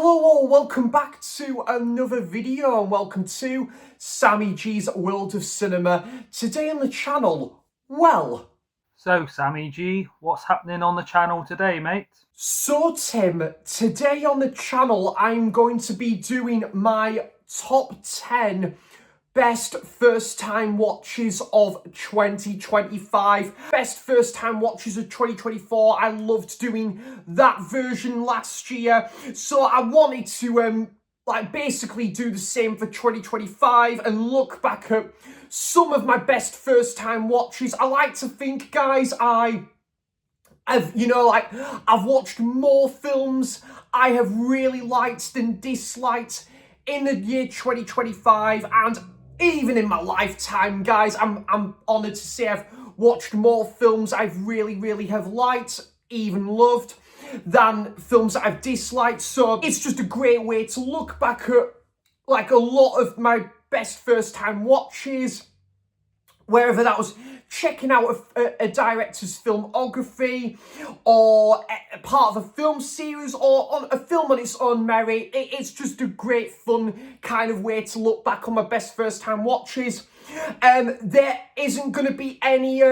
Hello all, welcome back to another video and welcome to Sammy G's World of Cinema. Today on the channel, well... So Sammy G, what's happening on the channel today, mate? So Tim, today on the channel I'm going to be doing my top 10 best first time watches of 2025. Best first time watches of 2024. I loved doing that version last year. So I wanted to basically do the same for 2025 and look back at some of my best first time watches. I like to think, guys, I've watched more films I have really liked than disliked in the year 2025, and even in my lifetime, guys, I'm honoured to say I've watched more films I've really have liked, even loved, than films that I've disliked. So it's just a great way to look back at like a lot of my best first time watches, wherever that was checking out a director's filmography or a part of a film series or on a film on its own merit. It's just a great fun kind of way to look back on my best first time watches. There isn't going to be any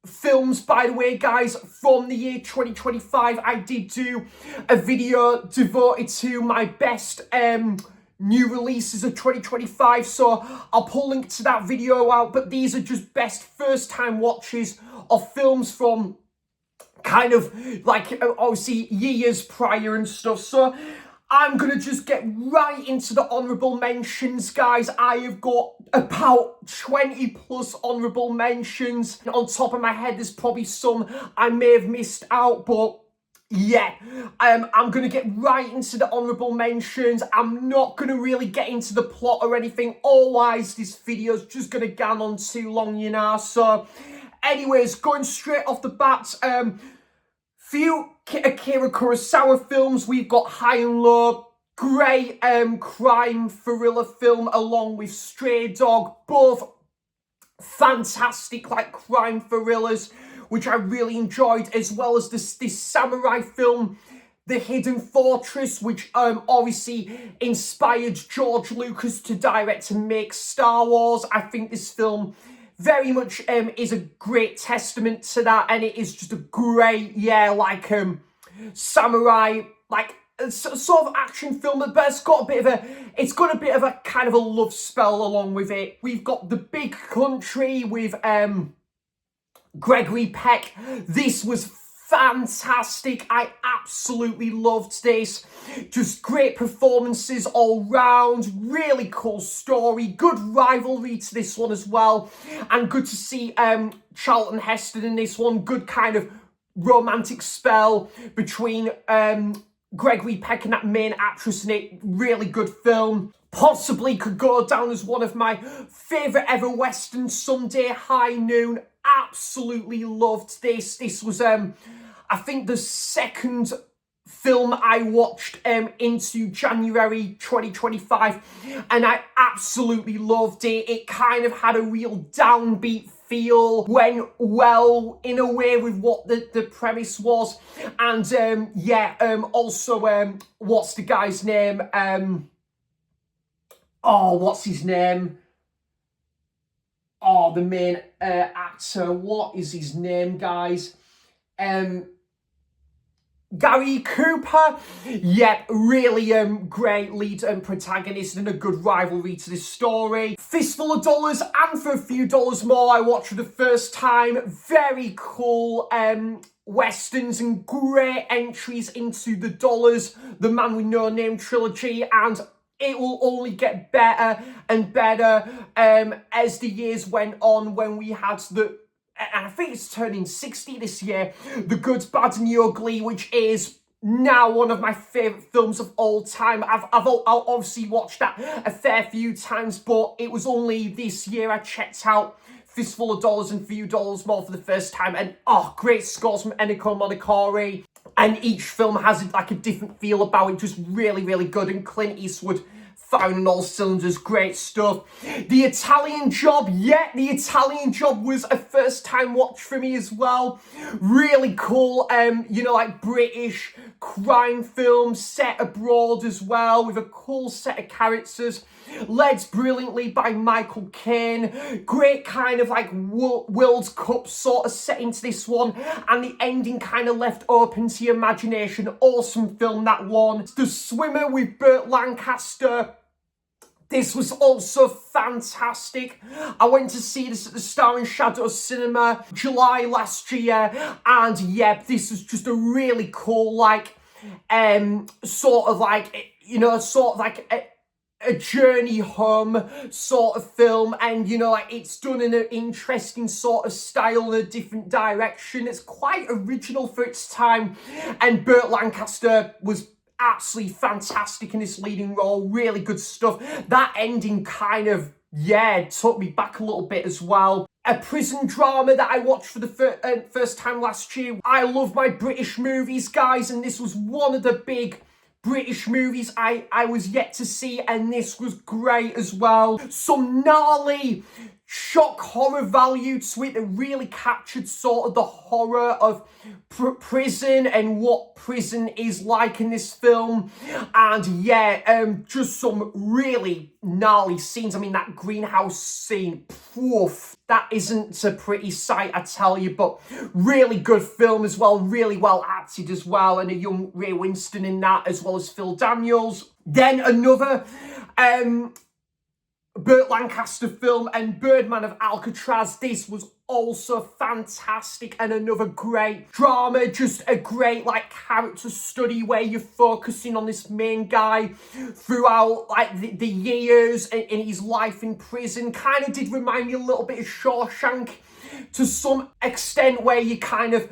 films, by the way, guys, from the year 2025. I did do a video devoted to my best new releases of 2025, so I'll put a link to that video out, but these are just best first time watches of films from kind of like obviously years prior and stuff. So I'm gonna just get right into the honourable mentions, guys. I have got about 20 plus honourable mentions. On top of my head, there's probably some I may have missed out, but yeah, I'm going to get right into the honourable mentions. I'm not going to really get into the plot or anything. Otherwise, this video's just going to go on too long, you know. So, anyways, going straight off the bat, few Akira Kurosawa films. We've got High and Low, great crime thriller film, along with Stray Dog. Both fantastic, like, crime thrillers, which I really enjoyed, as well as this samurai film, The Hidden Fortress, which obviously inspired George Lucas to direct and make Star Wars. I think this film very much is a great testament to that, and it is just a great, samurai, sort of action film, but it's got a bit of a kind of a love spell along with it. We've got The Big Country with Gregory Peck. This was fantastic. I absolutely loved this. Just great performances all round. Really cool story. Good rivalry to this one as well. And good to see Charlton Heston in this one. Good kind of romantic spell between Gregory Peck and that main actress in it. Really good film. Possibly could go down as one of my favourite ever westerns someday. High Noon. Absolutely loved this. This was, I think, the second film I watched into January 2025, and I absolutely loved it. It kind of had a real downbeat feel, went well in a way with what the premise was, and also what's the guy's name? What's his name? Oh, the main actor. What is his name, guys? Gary Cooper. Yep, really great lead and protagonist and a good rivalry to this story. Fistful of Dollars, and for a few dollars more, I watched for the first time. Very cool westerns and great entries into the Dollars, The Man with No Name trilogy, and it will only get better and better as the years went on, when we had and I think it's turning 60 this year, The Good, Bad and the Ugly, which is now one of my favourite films of all time. I've obviously watched that a fair few times, but it was only this year I checked out Fistful of Dollars and Few Dollars More for the first time, and great scores from Ennio Morricone. And each film has like a different feel about it, just really good. And Clint Eastwood firing on all cylinders, great stuff. The Italian Job, yeah, The Italian Job was a first time watch for me as well. Really cool, like British crime film set abroad as well, with a cool set of characters, led brilliantly by Michael Caine. Great kind of like World Cup sort of setting to this one, and the ending kind of left open to your imagination. Awesome film, that one. The Swimmer with Burt Lancaster. This was also fantastic. I went to see this at the Star and Shadow Cinema July last year, and yeah, this was just a really cool, like, sort of like, you know, sort of like a journey home sort of film, and you know, like, it's done in an interesting sort of style in a different direction. It's quite original for its time, and Burt Lancaster was absolutely fantastic in this leading role. Really good stuff. That ending kind of, yeah, took me back a little bit as well. A prison drama that I watched for the first time last year. I love my British movies, guys, and this was one of the big British movies I was yet to see, and this was great as well. Some gnarly shock horror value to it that really captured sort of the horror of prison and what prison is like in this film. And yeah, just some really gnarly scenes. I mean, that greenhouse scene, poof, that isn't a pretty sight, I tell you, but really good film as well, really well acted as well, and a young Ray Winston in that, as well as Phil Daniels. Then another Burt Lancaster film, and Birdman of Alcatraz. This was also fantastic, and another great drama, just a great like character study where you're focusing on this main guy throughout like the years in his life in prison. Kind of did remind me a little bit of Shawshank to some extent, where you kind of,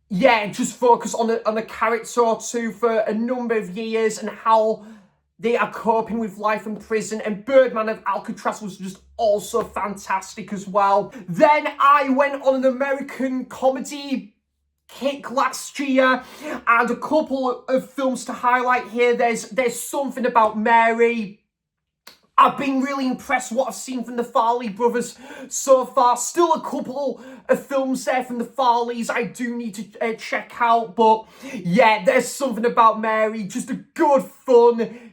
yeah, just focus on a character or two for a number of years and how they are coping with life in prison. And Birdman of Alcatraz was just also fantastic as well. Then I went on an American comedy kick last year, and a couple of films to highlight here. There's Something About Mary. I've been really impressed what I've seen from the Farley brothers so far. Still a couple of films there from the Farleys I do need to check out, but yeah, there's Something About Mary. Just a good, fun,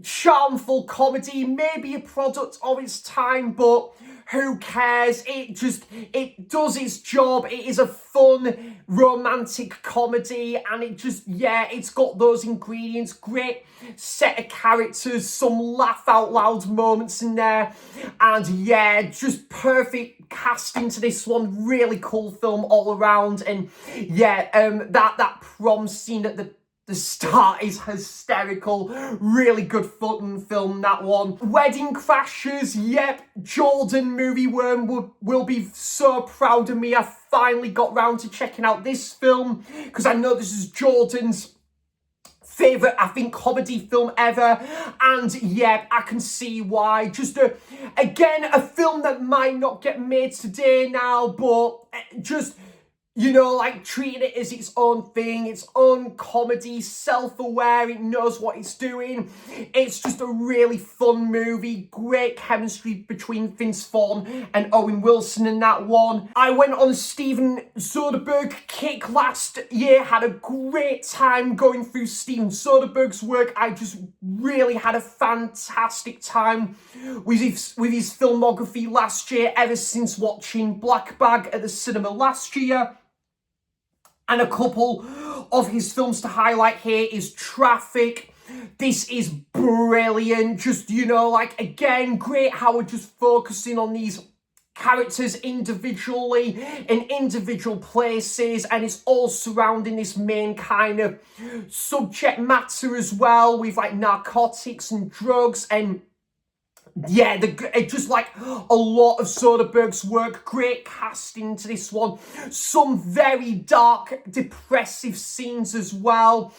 charmful comedy, maybe a product of its time, but who cares? It does its job. It is a fun, romantic comedy, and it just, yeah, it's got those ingredients. Great set of characters, some laugh out loud moments in there, and yeah, just perfect casting to this one. Really cool film all around, and yeah, that prom scene at the start is hysterical. Really good fun film, that one. Wedding Crashers, yep. Jordan Movie Worm will be so proud of me. I finally got round to checking out this film, because I know this is Jordan's favourite, I think, comedy film ever. And yeah, I can see why. Just again, a film that might not get made today now, but just, you know, like, treating it as its own thing, its own comedy, self-aware, it knows what it's doing. It's just a really fun movie. Great chemistry between Vince Vaughn and Owen Wilson in that one. I went on a Steven Soderbergh kick last year, had a great time going through Steven Soderbergh's work. I just really had a fantastic time with his filmography last year, ever since watching Black Bag at the cinema last year. And a couple of his films to highlight here is Traffic. This is brilliant. Just, you know, like, again, great how we're just focusing on these characters individually in individual places, and it's all surrounding this main kind of subject matter as well, with like narcotics and drugs. And yeah, just like a lot of Soderbergh's work. Great casting to this one. Some very dark, depressive scenes as well.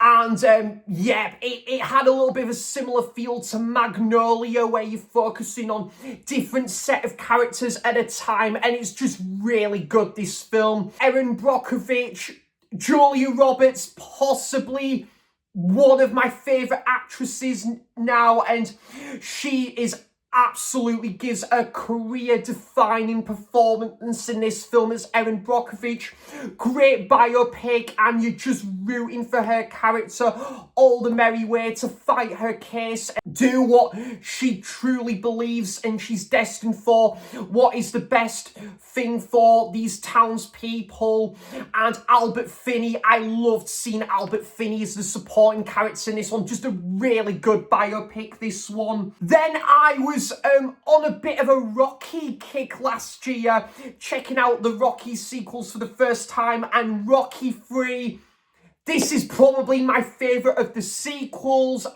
And yeah, it had a little bit of a similar feel to Magnolia, where you're focusing on different set of characters at a time. And it's just really good, this film. Erin Brockovich, Julia Roberts, possibly one of my favourite actresses now, and she is absolutely gives a career-defining performance in this film as Erin Brockovich. Great biopic, and you're just rooting for her character all the merry way to fight her case, do what she truly believes and she's destined for, what is the best thing for these townspeople. And Albert Finney, I loved seeing Albert Finney as the supporting character in this one. Just a really good biopic, this one. Then I was on a bit of a Rocky kick last year, checking out the Rocky sequels for the first time, and Rocky 3, this is probably my favourite of the sequels.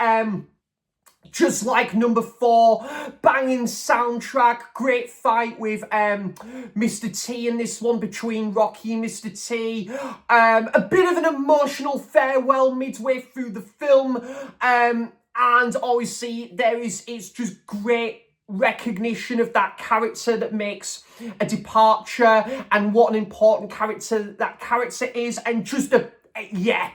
Just like number 4, banging soundtrack, great fight with Mr. T in this one, between Rocky and Mr. T. A bit of an emotional farewell midway through the film, and obviously it's just great recognition of that character that makes a departure and what an important character that character is, and just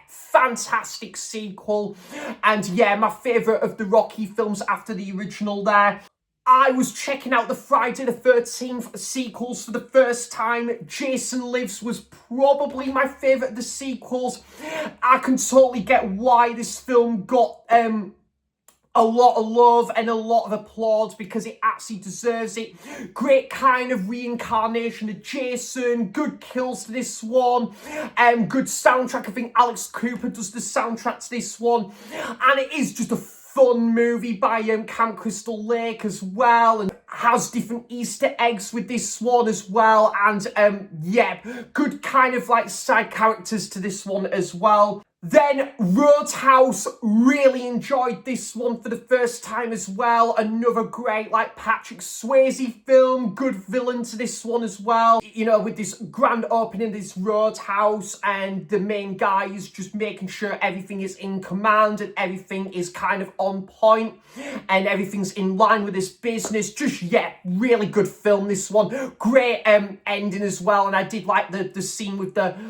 fantastic sequel. And yeah, my favourite of the Rocky films after the original there. I was checking out the Friday the 13th sequels for the first time. Jason Lives was probably my favourite of the sequels. I can totally get why this film got a lot of love and a lot of applause, because it actually deserves it. Great kind of reincarnation of Jason, good kills to this one, good soundtrack. I think Alex Cooper does the soundtrack to this one, and it is just a fun movie by Camp Crystal Lake as well, and has different Easter eggs with this one as well, and good kind of like side characters to this one as well. Then Roadhouse, really enjoyed this one for the first time as well. Another great like Patrick Swayze film, good villain to this one as well. You know, with this grand opening of this Roadhouse, and the main guy is just making sure everything is in command and everything is kind of on point and everything's in line with this business. Just, really good film, this one. Great ending as well, and I did like the scene with the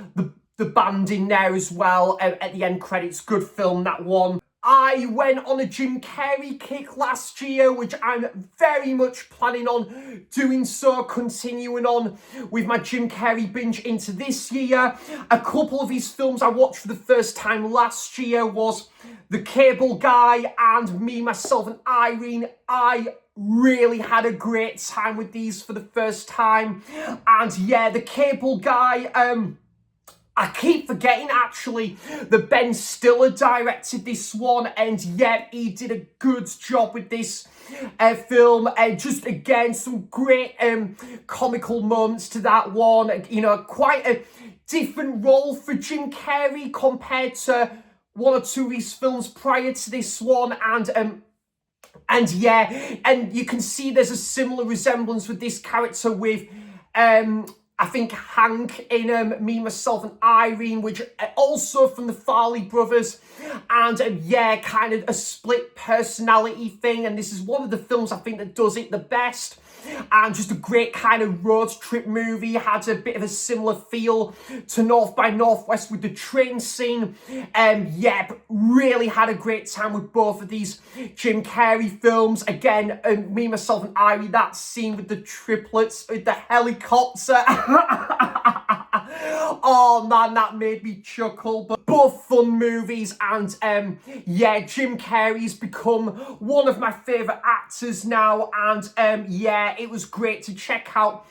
band in there as well at the end credits. Good film, that one. I went on a Jim Carrey kick last year, which I'm very much planning on doing so, continuing on with my Jim Carrey binge into this year. A couple of his films I watched for the first time last year was The Cable Guy and Me, Myself and Irene. I really had a great time with these for the first time. And yeah, The Cable Guy, I keep forgetting actually that Ben Stiller directed this one, and he did a good job with this film. Just again, some great comical moments to that one. You know, quite a different role for Jim Carrey compared to one or two of his films prior to this one, and you can see there's a similar resemblance with this character with I think Hank in Me, Myself and Irene, which also from the Farley brothers, and kind of a split personality thing, and this is one of the films I think that does it the best. And just a great kind of road trip movie. Had a bit of a similar feel to North by Northwest with the train scene. Really had a great time with both of these Jim Carrey films. Again, Me, Myself and Irene, that scene with the triplets, with the helicopter. Oh man, that made me chuckle. But both fun movies, and Jim Carrey's become one of my favourite actors now, and it was great to check out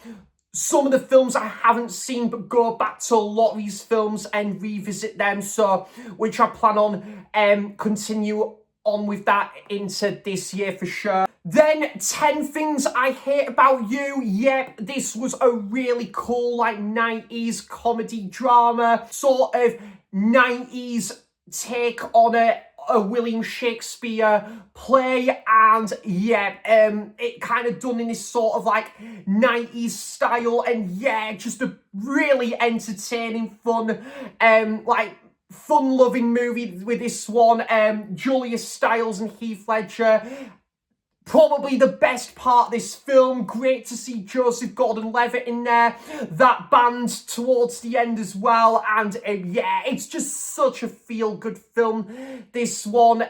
some of the films I haven't seen, but go back to a lot of these films and revisit them, so which I plan on continue on with that into this year for sure. Then 10 Things I Hate About You. Yep, this was a really cool like 90s comedy drama, sort of 90s take on a William Shakespeare play, and it kind of done in this sort of like 90s style, and just a really entertaining, fun fun-loving movie with this one. Julia Stiles and Heath Ledger, probably the best part of this film. Great to see Joseph Gordon-Levitt in there. That band towards the end as well. And it's just such a feel-good film, this one.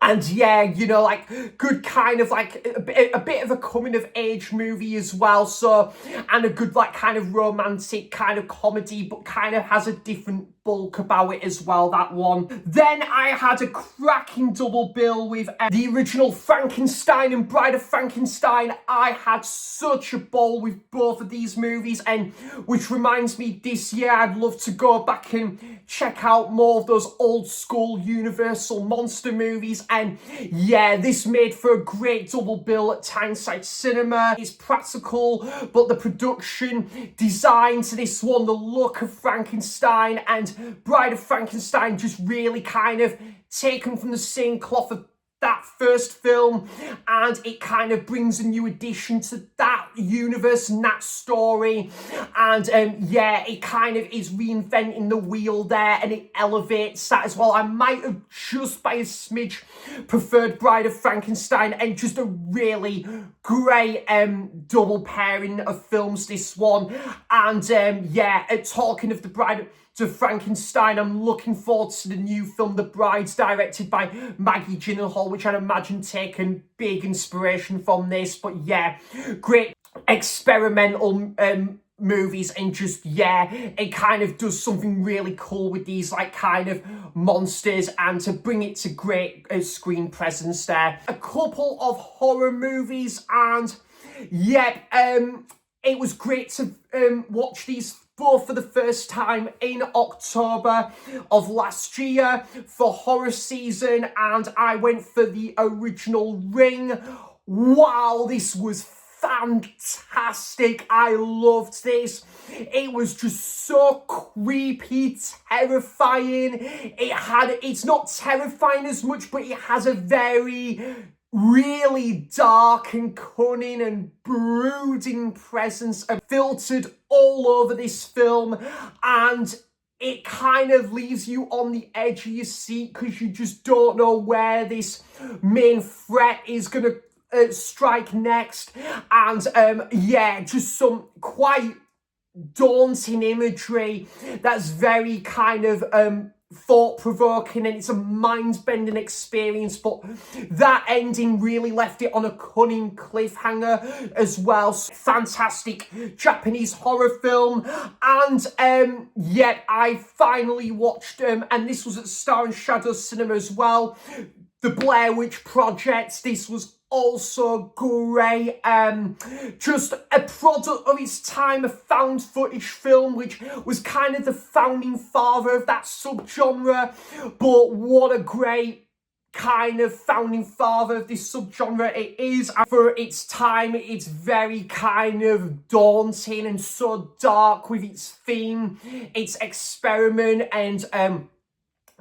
And yeah, you know, like good kind of like a bit of a coming of age movie as well. So, and a good like kind of romantic kind of comedy, but kind of has a different bulk about it as well, that one. Then I had a cracking double bill with the original Frankenstein and Bride of Frankenstein. I had such a ball with both of these movies, and which reminds me, this year I'd love to go back and check out more of those old school Universal monster movies. And yeah, this made for a great double bill at Tyneside Cinema. It's practical, but the production design to this one, the look of Frankenstein and Bride of Frankenstein, just really kind of taken from the same cloth of that first film, and it kind of brings a new addition to that universe and that story. And yeah, it kind of is reinventing the wheel there, and it elevates that as well. I might have just by a smidge preferred Bride of Frankenstein, and just a really great double pairing of films, this one. And yeah, talking of the Bride to Frankenstein, I'm looking forward to the new film The Bride's, directed by Maggie Gyllenhaal, which I'd imagine taken big inspiration from this. But yeah, great experimental movies, and just yeah, it kind of does something really cool with these like kind of monsters, and to bring it to great screen presence there. A couple of horror movies, and yeah, it was great to watch these both for the first time in October of last year for horror season, and I went for the original Ring. Wow, this was fantastic. I loved this. It was just so creepy, terrifying. It's not terrifying as much, but it has a very really dark and cunning and brooding presence filtered all over this film, and it kind of leaves you on the edge of your seat because you just don't know where this main threat is gonna strike next. And yeah, just some quite daunting imagery that's very kind of thought-provoking, and it's a mind-bending experience, but that ending really left it on a cunning cliffhanger as well. Fantastic Japanese horror film. And yet I finally watched and this was at Star and Shadow Cinema as well, The Blair Witch Project. This was also great. Just a product of its time, a found footage film, which was kind of the founding father of that subgenre. But what a great kind of founding father of this subgenre it is. And for its time, it's very kind of daunting and so dark with its theme, its experiment, and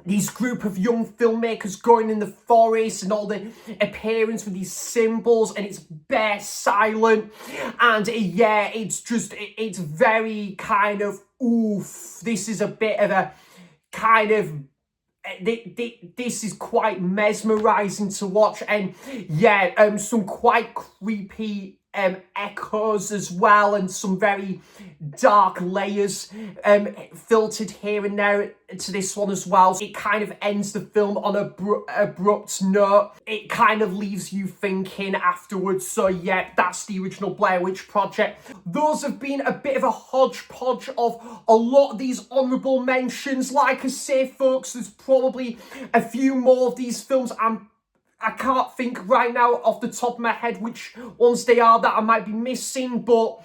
these group of young filmmakers going in the forest, and all the appearance with these symbols, and it's bare silent. And yeah, it's just, it's very kind of, oof, this is a bit of a kind of, this is quite mesmerizing to watch. And yeah, some quite creepy echoes as well, and some very dark layers filtered here and there to this one as well. It kind of ends the film on a abrupt note. It kind of leaves you thinking afterwards. So yeah, that's the original Blair Witch Project. Those have been a bit of a hodgepodge of a lot of these honourable mentions. Like I say, folks, there's probably a few more of these films I can't think right now off the top of my head which ones they are that I might be missing, but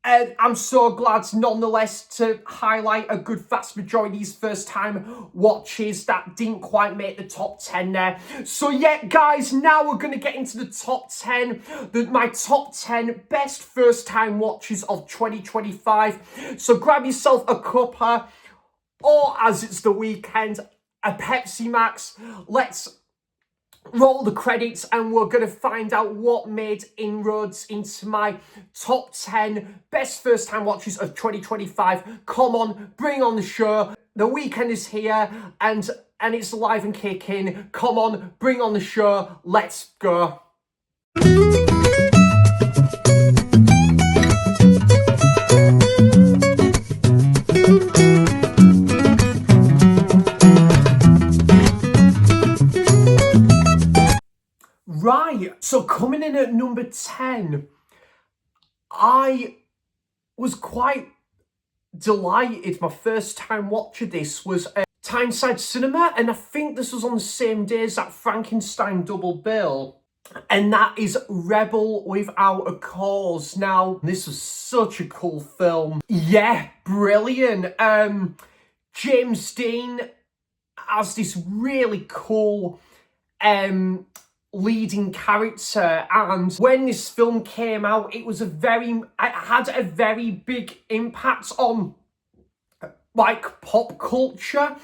I'm so glad nonetheless to highlight a good vast majority of these first time watches that didn't quite make the top 10 there. So yeah, guys, now we're going to get into the top 10, my top 10 best first time watches of 2025. So grab yourself a cuppa, or as it's the weekend, a Pepsi Max. Let's roll the credits, and we're going to find out what made inroads into my top 10 best first time watches of 2025. Come on, bring on the show. The weekend is here, and it's alive and kicking. Come on, bring on the show. Let's go. Right, so coming in at number 10, I was quite delighted. My first time watching this was Tyneside Cinema, and I think this was on the same day as that Frankenstein double bill. And that is Rebel Without a Cause. Now, this was such a cool film. Yeah, brilliant. James Dean has this really cool leading character, and when this film came out, it had a very big impact on like pop culture.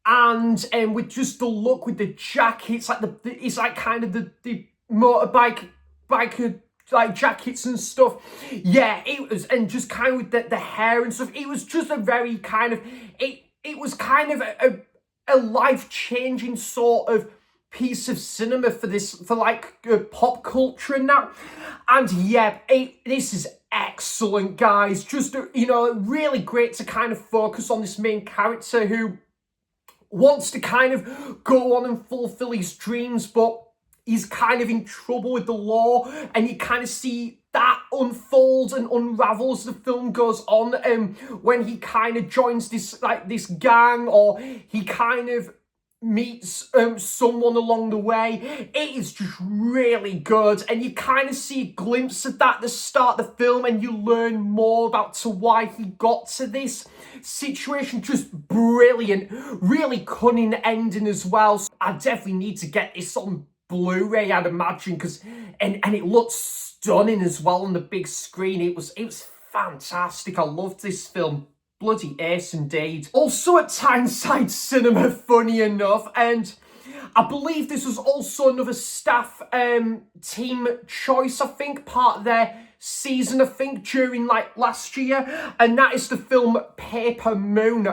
And with just the look with the jackets, like it's like kind of the motorbike biker like jackets and stuff. Yeah, it was, and just kind of with the hair and stuff. It was just a very kind of it was kind of a life-changing sort of piece of cinema for like pop culture and that. And yeah, this is excellent, guys. Just really great to kind of focus on this main character who wants to kind of go on and fulfill his dreams, but he's kind of in trouble with the law, and you kind of see that unfolds and unravels as the film goes on. When he kind of joins this gang, or he kind of meets someone along the way. It is just really good, and you kind of see a glimpse of that at the start of the film, and you learn more about why he got to this situation. Just brilliant, really cunning ending as well. So I definitely need to get this on Blu-ray, I'd imagine, because and it looks stunning as well on the big screen. It was fantastic. I loved this film. Bloody ace indeed. Also at Tyneside Cinema, funny enough, and I believe this was also another staff team choice, I think, part of their season, I think, during like last year, and that is the film Paper Moon.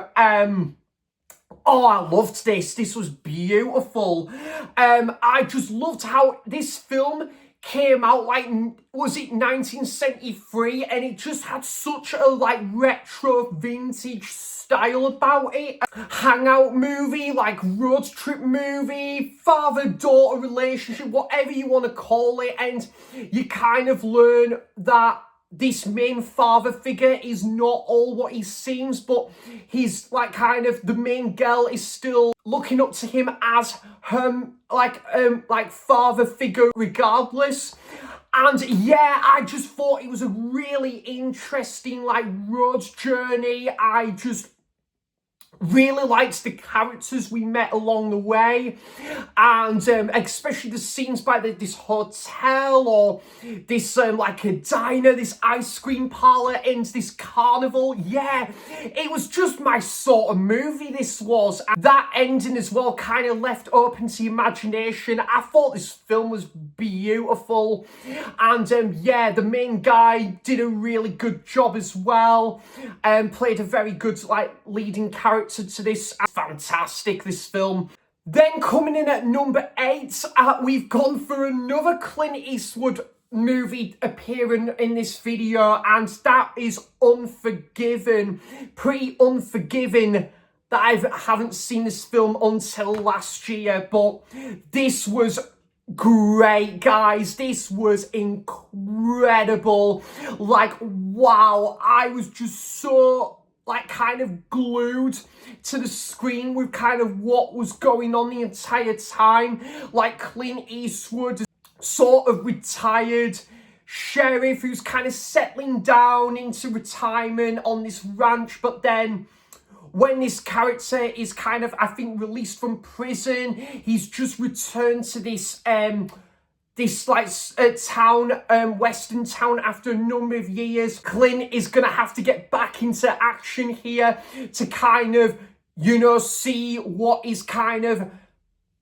Oh, I loved this. This was beautiful. I just loved how this film came out, like, was it 1973? And it just had such a, like, retro vintage style about it. Hangout movie, like, road trip movie, father-daughter relationship, whatever you want to call it. And you kind of learn that this main father figure is not all what he seems, but he's like kind of, the main girl is still looking up to him as her like father figure regardless. And yeah, I just thought it was a really interesting like road journey. I just really liked the characters we met along the way, and especially the scenes by this hotel, or this like a diner, this ice cream parlor, and this carnival. Yeah, it was just my sort of movie, this was. And that ending as well kind of left open to imagination. I thought this film was beautiful, and yeah, the main guy did a really good job as well, and played a very good like leading character to this. Fantastic, this film. Then coming in at number 8, we've gone for another Clint Eastwood movie appearing in this video, and that is Unforgiven. Pretty unforgiving that I haven't seen this film until last year, but this was great, guys. This was incredible. Like, wow, I was just so like kind of glued to the screen with kind of what was going on the entire time. Like Clint Eastwood, sort of retired sheriff who's kind of settling down into retirement on this ranch, but then when this character is kind of, I think, released from prison, he's just returned to this town, western town, after a number of years. Clint is gonna have to get back into action here to kind of, see what is kind of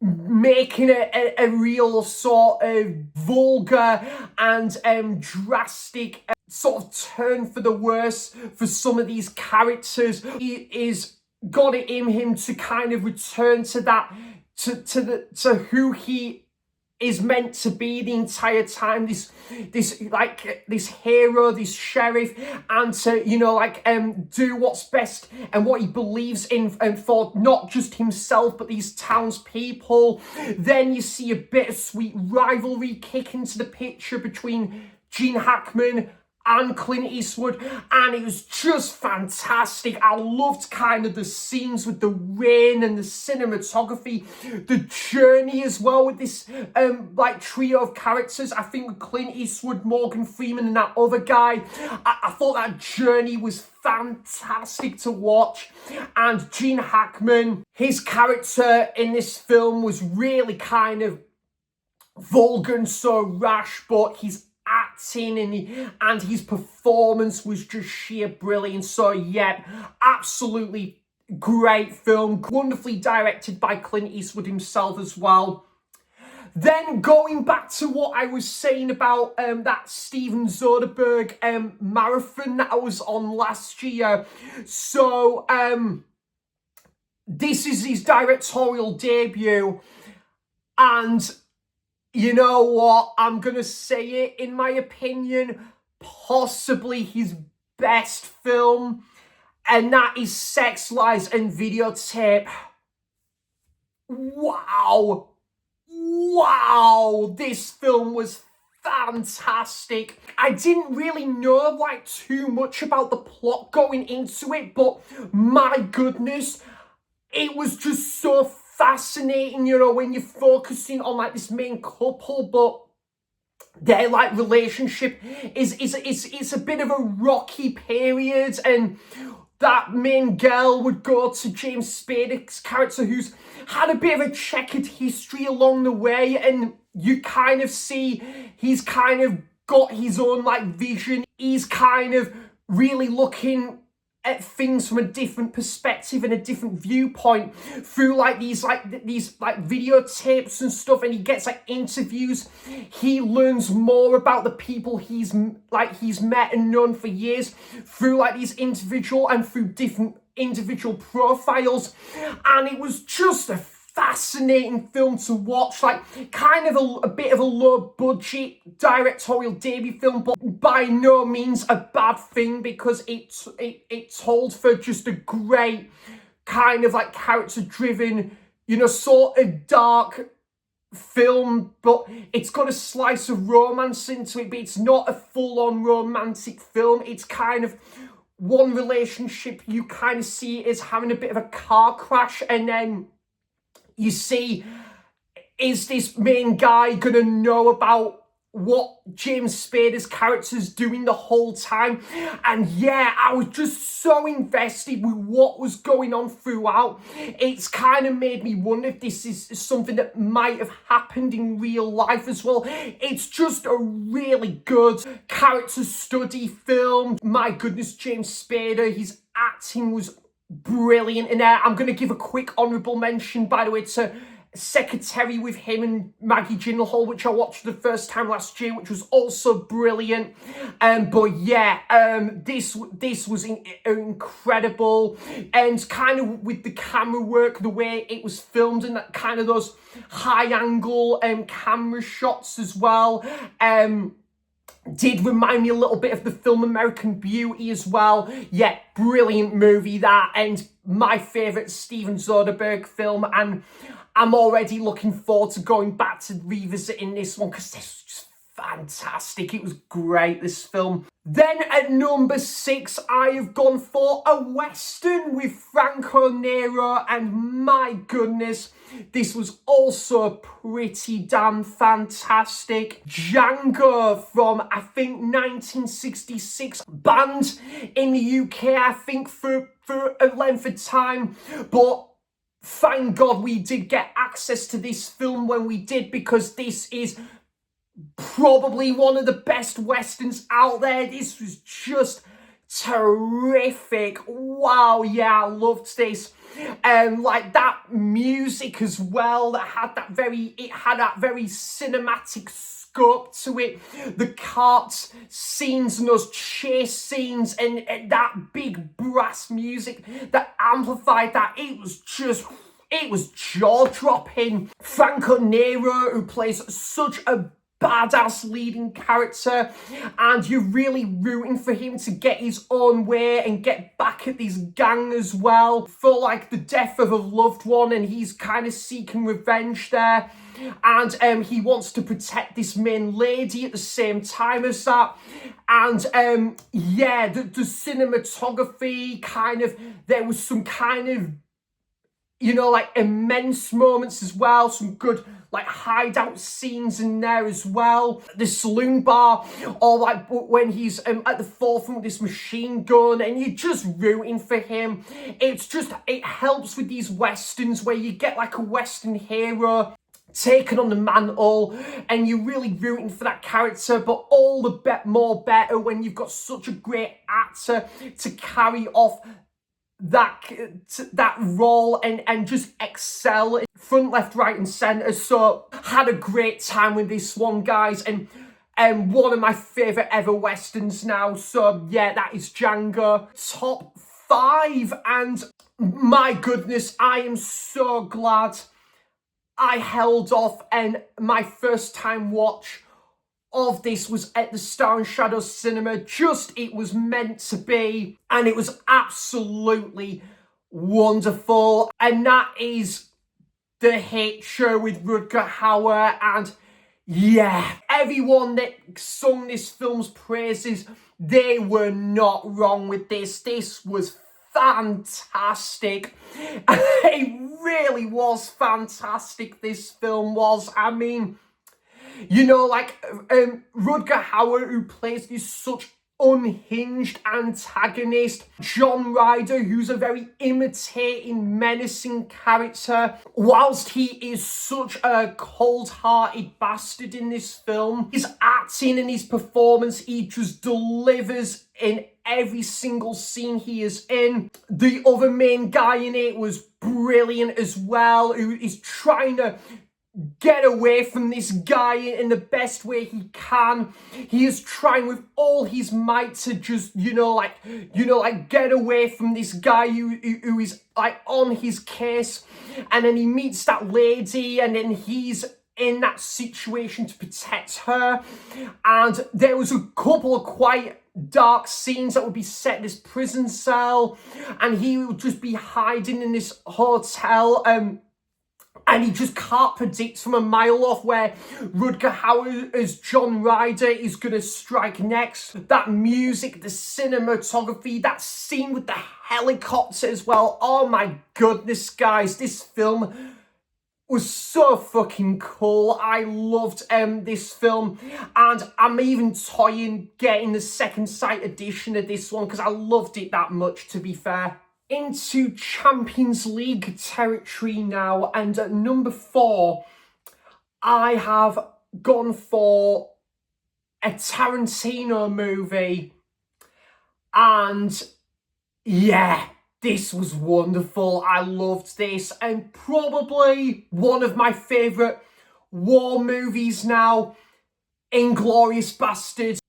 making a real sort of vulgar and drastic sort of turn for the worse for some of these characters. He is got it in him to kind of return to that, to who he is meant to be the entire time, this hero, this sheriff, and to, you know, like, do what's best and what he believes in, and for not just himself but these townspeople. Then you see a bittersweet rivalry kick into the picture between Gene Hackman and Clint Eastwood, and it was just fantastic. I loved kind of the scenes with the rain and the cinematography, the journey as well with this like trio of characters. I think with Clint Eastwood, Morgan Freeman, and that other guy, I thought that journey was fantastic to watch. And Gene Hackman, his character in this film was really kind of vulgar and so rash, but he's acting and his performance was just sheer brilliance. So yeah, absolutely great film, wonderfully directed by Clint Eastwood himself as well. Then going back to what I was saying about that Steven Soderbergh marathon that I was on last year. So this is his directorial debut, and you know what? I'm going to say it, in my opinion, possibly his best film, and that is Sex, Lies, and Videotape. Wow. Wow. This film was fantastic. I didn't really know like too much about the plot going into it, but my goodness, it was just so fascinating, you know, when you're focusing on like this main couple, but their like relationship is a bit of a rocky period, and that main girl would go to James Spader's character, who's had a bit of a checkered history along the way, and you kind of see he's kind of got his own like vision. He's kind of really looking at things from a different perspective and a different viewpoint through like these videotapes and stuff, and he gets like interviews. He learns more about the people he's met and known for years through like these different individual profiles, and it was just a fascinating film to watch. Like kind of a bit of a low budget directorial debut film, but by no means a bad thing, because it told for just a great kind of like character driven, you know, sort of dark film, but it's got a slice of romance into it, but it's not a full-on romantic film. It's kind of one relationship you kind of see as having a bit of a car crash, and then you see, is this main guy gonna know about what James Spader's character's doing the whole time? And yeah, I was just so invested with what was going on throughout. It's kind of made me wonder if this is something that might have happened in real life as well. It's just a really good character study film. My goodness, James Spader, his acting was brilliant. And I'm going to give a quick honourable mention, by the way, to Secretary with him and Maggie Gyllenhaal, which I watched the first time last year, which was also brilliant. But yeah, this was incredible, and kind of with the camera work, the way it was filmed, and that kind of those high angle camera shots as well. Did remind me a little bit of the film American Beauty as well. Yeah, brilliant movie that, and my favourite Steven Soderbergh film, and I'm already looking forward to going back to revisiting this one, because this was just fantastic. It was great, this film. Then at number 6, I have gone for a Western with Franco Nero, and my goodness, this was also pretty damn fantastic. Django from, I think, 1966, banned in the UK, I think, for a length of time, but thank God we did get access to this film when we did, because this is probably one of the best Westerns out there. This was just terrific. Wow, yeah, I loved this. Like that music as well, that had that very cinematic scope to it. The cart scenes and those chase scenes, and that big brass music that amplified that. It was just it was jaw-dropping. Franco Nero, who plays such a badass leading character, and you're really rooting for him to get his own way and get back at this gang as well for like the death of a loved one, and he's kind of seeking revenge there, and he wants to protect this main lady at the same time as that. And yeah, the cinematography kind of, there was some kind of, you know, like immense moments as well, some good like hideout scenes in there as well. The saloon bar, or like when he's at the forefront with this machine gun, and you're just rooting for him. It's just, it helps with these westerns where you get like a western hero taken on the mantle, and you're really rooting for that character, but all the more better when you've got such a great actor to carry off that role and just excel front, left, right and centre. So had a great time with this one, guys, and one of my favourite ever westerns now. So yeah, that is Django. Top 5, and my goodness, I am so glad I held off, and my first time watch of this was at the Star and Shadows Cinema. Just, it was meant to be, and it was absolutely wonderful. And that is The Hit Show with Rutger Hauer. And yeah, everyone that sung this film's praises, they were not wrong with this. This was fantastic. It really was fantastic, this film was. I mean, you know, like Rutger Hauer, who plays this such unhinged antagonist. John Ryder, who's a very imitating, menacing character. Whilst he is such a cold-hearted bastard in this film, his acting and his performance, he just delivers in every single scene he is in. The other main guy in it was brilliant as well, who is trying to get away from this guy in the best way he can. He is trying with all his might to just, get away from this guy who is like on his case. And then he meets that lady, and then he's in that situation to protect her. And there was a couple of quite dark scenes that would be set in this prison cell, and he would just be hiding in this hotel, and he just can't predict from a mile off where Rutger Hauer as John Ryder is going to strike next. That music, the cinematography, that scene with the helicopter as well. Oh my goodness, guys, this film was so fucking cool. I loved this film, and I'm even toying getting the second sight edition of this one because I loved it that much, to be fair. Into Champions League territory now, and at number 4, I have gone for a Tarantino movie, and yeah, this was wonderful. I loved this, and probably one of my favourite war movies now, Inglourious Basterds.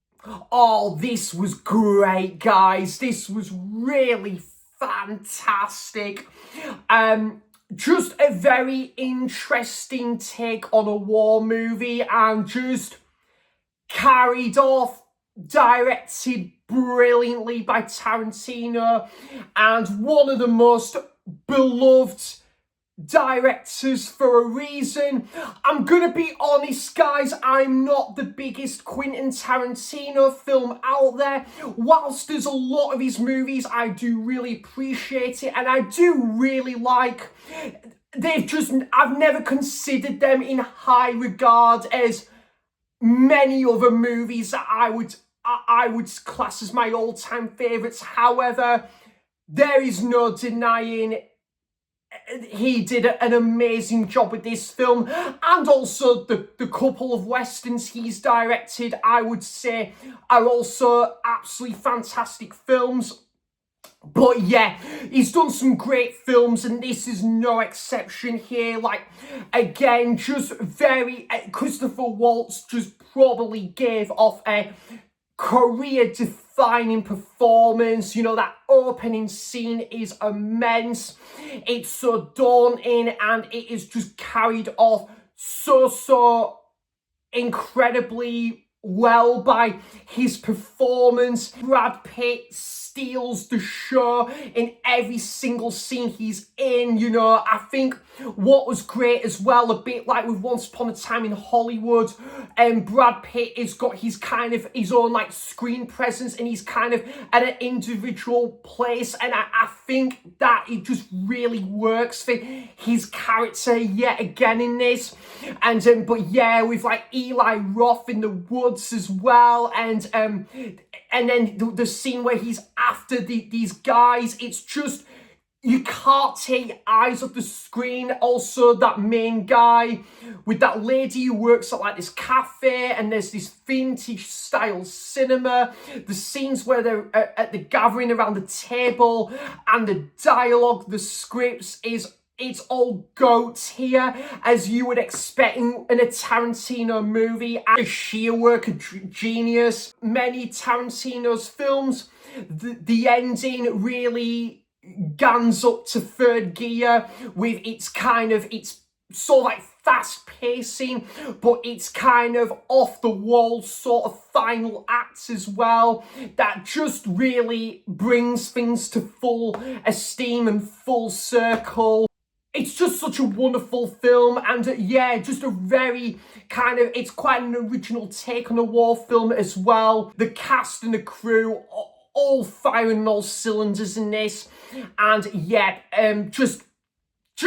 Oh, this was great, guys. This was really fantastic. Just a very interesting take on a war movie, and just carried off, directed brilliantly by Tarantino, and one of the most beloved directors for a reason. I'm gonna be honest, guys, I'm not the biggest Quentin Tarantino film out there. Whilst there's a lot of his movies I do really appreciate it, and I do really like, I've never considered them in high regard as many other movies that I would class as my all-time favourites. However, there is no denying he did an amazing job with this film, and also the couple of westerns he's directed, I would say, are also absolutely fantastic films. But yeah, he's done some great films, and this is no exception here. Like, again, just very, Christopher Waltz just probably gave off a career-defining defining performance. You know, that opening scene is immense. It's so daunting, and it is just carried off so incredibly well by his performance. Brad Pitt steals the show in every single scene he's in. You know, I think what was great as well, a bit like with Once Upon a Time in Hollywood, Brad Pitt has got his kind of his own like screen presence, and he's kind of at an individual place, and I think that it just really works for his character yet again in this. And but yeah, with like Eli Roth in the woods as well, and then the scene where he's after these guys, it's just, you can't take your eyes off the screen. Also, that main guy with that lady who works at like this cafe, and there's this vintage style cinema. The scenes where they're at the gathering around the table, and the dialogue, the scripts it's all goats here, as you would expect in a Tarantino movie. And the sheer work of genius. Many Tarantino's films, the ending really guns up to third gear with its sort of like fast pacing, but it's kind of off the wall sort of final acts as well that just really brings things to full esteem and full circle. It's just such a wonderful film, and yeah, just a very kind of, it's quite an original take on a war film as well. The cast and the crew all firing on all cylinders in this, and yeah, just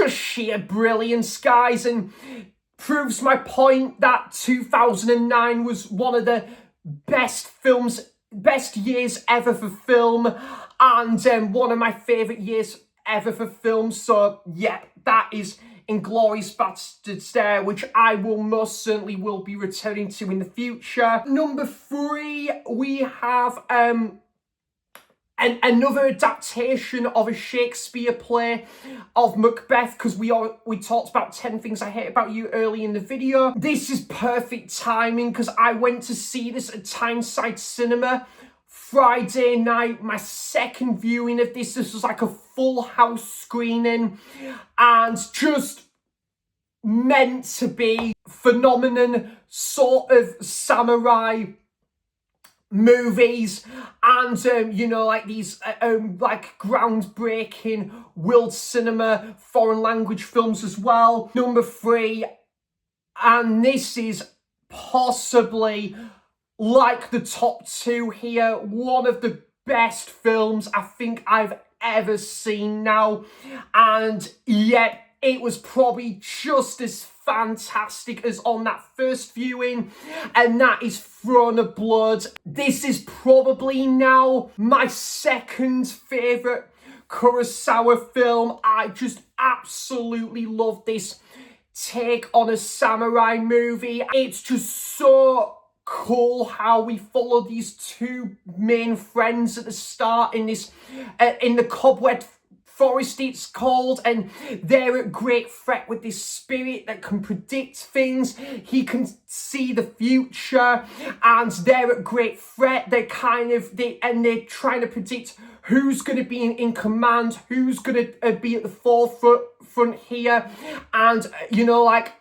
sheer brilliance, guys, and proves my point that 2009 was one of the best years ever for film, and one of my favourite years ever for film. So yeah, that is Inglourious Basterds there, which I will most certainly will be returning to in the future. Number 3, we have another adaptation of a Shakespeare play of Macbeth, because we talked about 10 Things I Hate About You early in the video. This is perfect timing, because I went to see this at Tyneside Cinema Friday night, my second viewing of this. This was like a full house screening, and just meant to be phenomenon sort of samurai movies, and you know, like these like groundbreaking world cinema foreign language films as well. Number 3, and this is possibly like the top 2 here, one of the best films I think I've ever seen now, and yet it was probably just as fantastic as on that first viewing, and that is Throne of Blood. This is probably now my second favourite Kurosawa film. I just absolutely love this take on a samurai movie. It's just so cool how we follow these two main friends at the start in this in the Cobweb Forest, it's called, and they're at great threat with this spirit that can predict things. He can see the future, and they're at great threat. They're trying to predict who's going to be in command, who's going to be at the forefront here, and you know, like,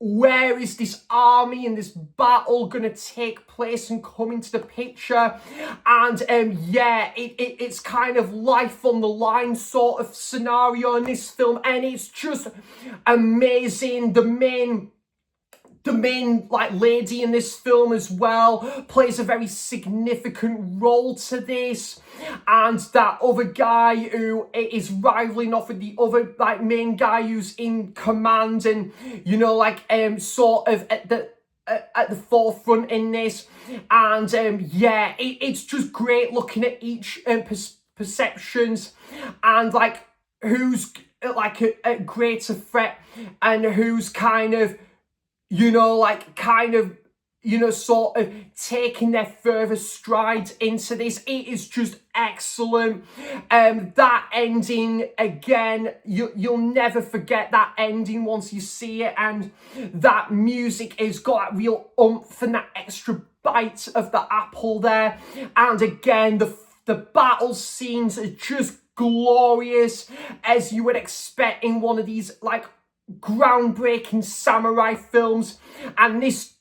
where is this army and this battle going to take place and come into the picture? And yeah, it's kind of life on the line sort of scenario in this film, and it's just amazing. The main like lady in this film as well plays a very significant role to this, and that other guy who is rivaling off with the other like main guy who's in command, and you know, like sort of at the forefront in this. And yeah, it's just great looking at each perceptions, and like who's like a greater threat and who's kind of, you know, like kind of sort of taking their further strides into this. It is just excellent. That ending, again, you'll never forget that ending once you see it, and that music has got that real oomph and that extra bite of the apple there. And again, the battle scenes are just glorious, as you would expect in one of these like groundbreaking samurai films, and this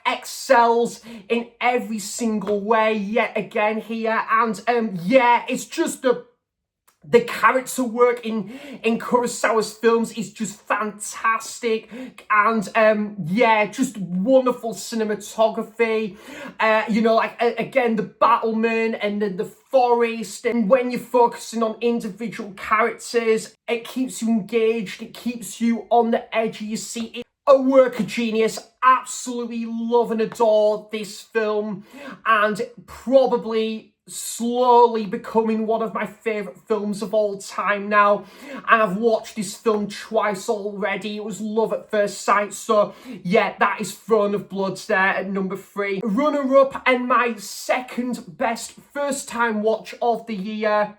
excels in every single way yet again here. And it's just the character work in Kurosawa's films is just fantastic, and just wonderful cinematography. Again, the battlemen and then the forest, and when you're focusing on individual characters, it keeps you engaged, it keeps you on the edge of your seat. A work of genius. Absolutely love and adore this film, and probably slowly becoming one of my favourite films of all time now. And I've watched this film twice already. It was love at first sight. So yeah, that is Throne of Bloods there at number 3. Runner up and my second best first time watch of the year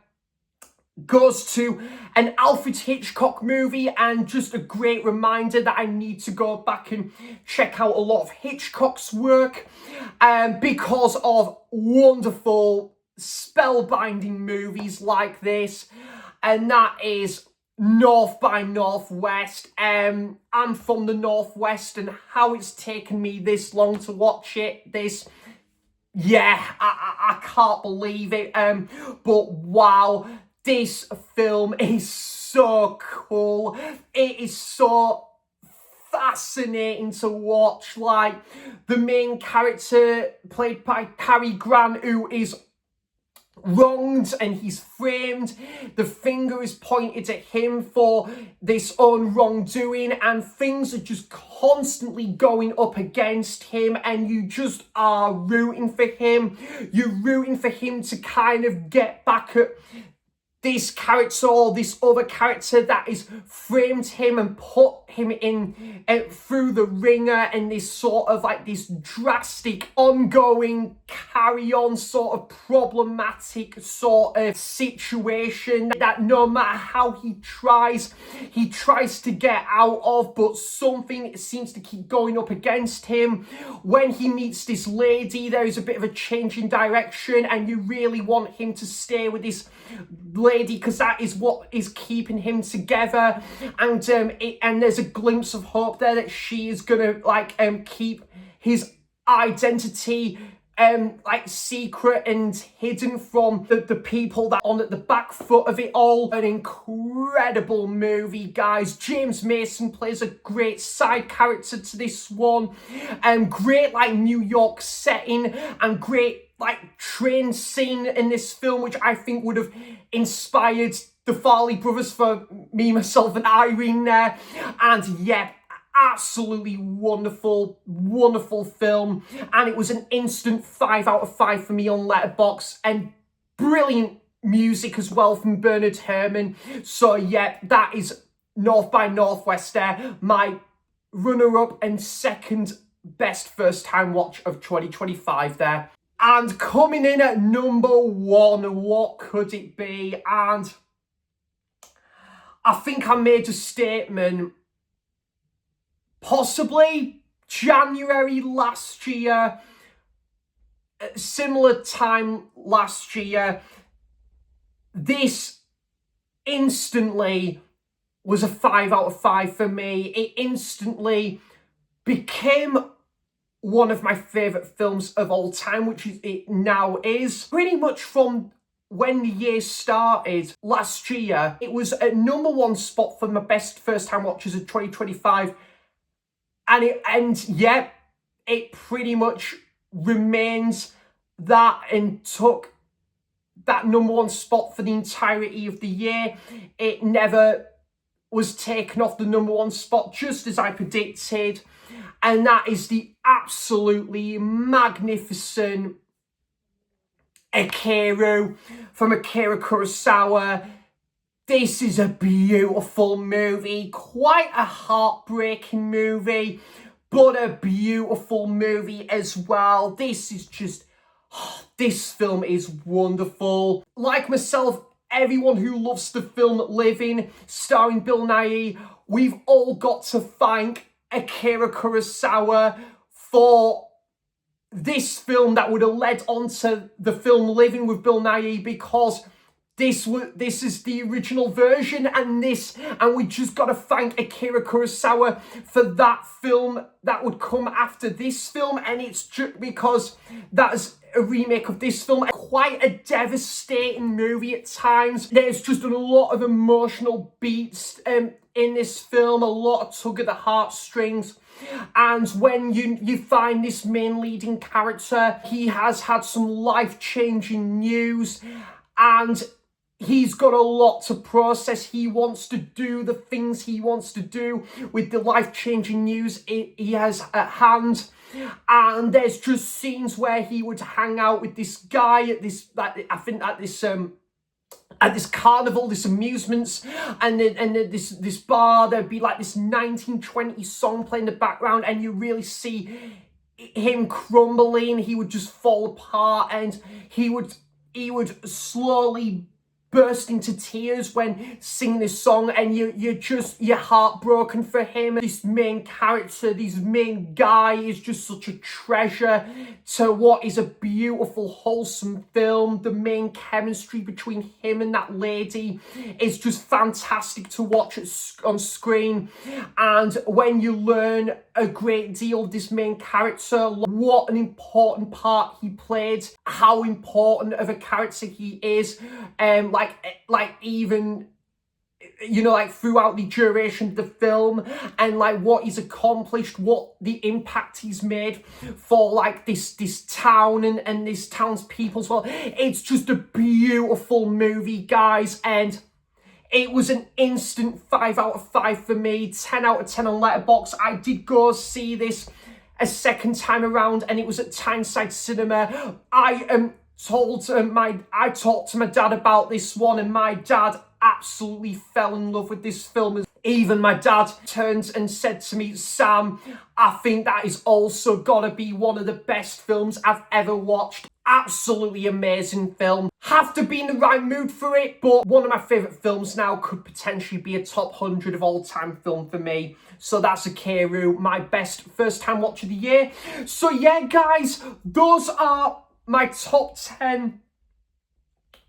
goes to an Alfred Hitchcock movie, and just a great reminder that I need to go back and check out a lot of Hitchcock's work because of wonderful spellbinding movies like this, and that is North by Northwest. I'm from the Northwest, and how it's taken me this long to watch it, I can't believe it, but wow, this film is so cool. It is so fascinating to watch. Like, the main character, played by Cary Grant, who is wronged and he's framed. The finger is pointed at him for this own wrongdoing, and things are just constantly going up against him, and you just are rooting for him. You're rooting for him to kind of get back at this character or this other character that is framed him and put him in through the ringer, and this sort of like this drastic ongoing carry on sort of problematic sort of situation that no matter how he tries to get out of, but something seems to keep going up against him. When he meets this lady, there is a bit of a change in direction, and you really want him to stay with this lady because that is what is keeping him together, and there's a glimpse of hope there that she is gonna keep his identity secret and hidden from the people that are on at the back foot of it all. An incredible movie, guys. James Mason plays a great side character to this one, and great New York setting, and great train scene in this film, which I think would have inspired the Farley brothers for Me, Myself and Irene there. And yeah, absolutely wonderful film, and it was an instant 5 out of 5 for me on Letterboxd, and brilliant music as well from Bernard Herrmann. So yeah, that is North by Northwest there, my runner-up and second best first time watch of 2025 there. And coming in at number 1, what could it be? And I think I made a statement possibly January last year, similar time last year. This instantly was a 5 out of 5 for me. It instantly became one of my favourite films of all time, which it now is. Pretty much from when the year started last year, it was a number 1 spot for my best first time watches of 2025. And it pretty much remains that and took that number 1 spot for the entirety of the year. It never was taken off the number 1 spot, just as I predicted. And that is the absolutely magnificent Akiru from Akira Kurosawa. This is a beautiful movie, quite a heartbreaking movie, but a beautiful movie as well. This is just, this film is wonderful. Like myself, everyone who loves the film Living, starring Bill Nighy, we've all got to thank Akira Kurosawa for this film that would have led on to the film Living with Bill Nighy, because this is the original version, and we just got to thank Akira Kurosawa for that film that would come after this film, and it's just because that's a remake of this film. Quite a devastating movie at times. There's just a lot of emotional beats in this film, a lot of tug at the heartstrings. And when you find this main leading character, he has had some life-changing news, and he's got a lot to process. He wants to do the things he wants to do with the life-changing news he has at hand. And there's just scenes where he would hang out with this guy at this carnival, this amusements, and then this bar. There'd be like this 1920s song playing in the background, and you really see him crumbling. He would just fall apart, and he would slowly burst into tears when singing this song, and you're heartbroken for him. This main character, this main guy, is just such a treasure to what is a beautiful, wholesome film. The main chemistry between him and that lady is just fantastic to watch on screen. And when you learn a great deal of this main character, what an important part he played, how important of a character he is, like even, you know, like throughout the duration of the film, and like what he's accomplished, what the impact he's made for like this town and this town's people as well. It's just a beautiful movie, guys, and it was an instant 5 out of 5 for me, 10 out of 10 on Letterboxd. I did go see this a second time around, and it was at Tyneside Cinema. I talked to my dad about this one, and my dad absolutely fell in love with this film. Even my dad turned and said to me, "Sam, I think that is also gotta be one of the best films I've ever watched." Absolutely amazing film. Have to be in the right mood for it, but one of my favourite films now, could potentially be a top 100 of all time film for me. So that's Akira, my best first time watch of the year. So yeah, guys, those are my top 10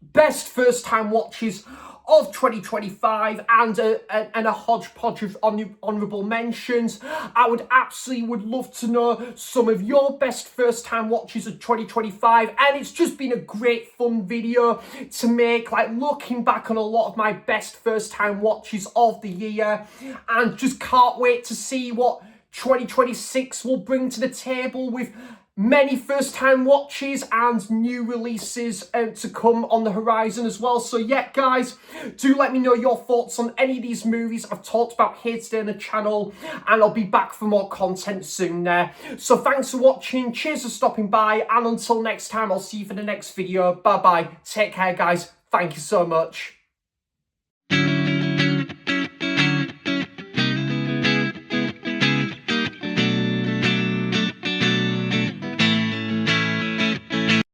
best first time watches of 2025, and a hodgepodge of honourable mentions. I would love to know some of your best first time watches of 2025, and it's just been a great fun video to make, like looking back on a lot of my best first time watches of the year, and just can't wait to see what 2026 will bring to the table, with many first-time watches and new releases to come on the horizon as well. So yeah, guys, do let me know your thoughts on any of these movies I've talked about here today on the channel, and I'll be back for more content soon there. So thanks for watching, cheers for stopping by, and until next time, I'll see you for the next video. Bye-bye, take care, guys, thank you so much.